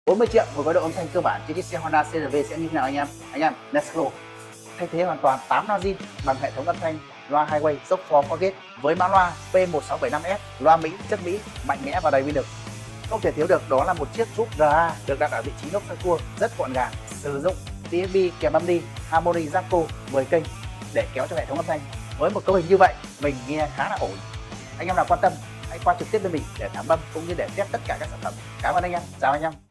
40 triệu một gói độ âm thanh cơ bản trên chiếc xe Honda CR-V sẽ như thế nào anh em? Anh em, let's go! Thay thế hoàn toàn 8 loa zin bằng hệ thống âm thanh loa Highway dốc phó Forget với mã loa P1675S, loa Mỹ chất Mỹ, mạnh mẽ và đầy uy lực. Không thể thiếu được đó là một chiếc sub RA được đặt ở vị trí nóc xoay cua rất gọn gàng, sử dụng TSB kèm âm đi Harmony Jaco 10 kênh để kéo cho hệ thống âm thanh. Với một cấu hình như vậy, mình nghe khá là ổn. Anh em nào quan tâm, hãy qua trực tiếp bên mình để thám âm cũng như để test tất cả các sản phẩm. Cảm ơn anh em, chào anh em.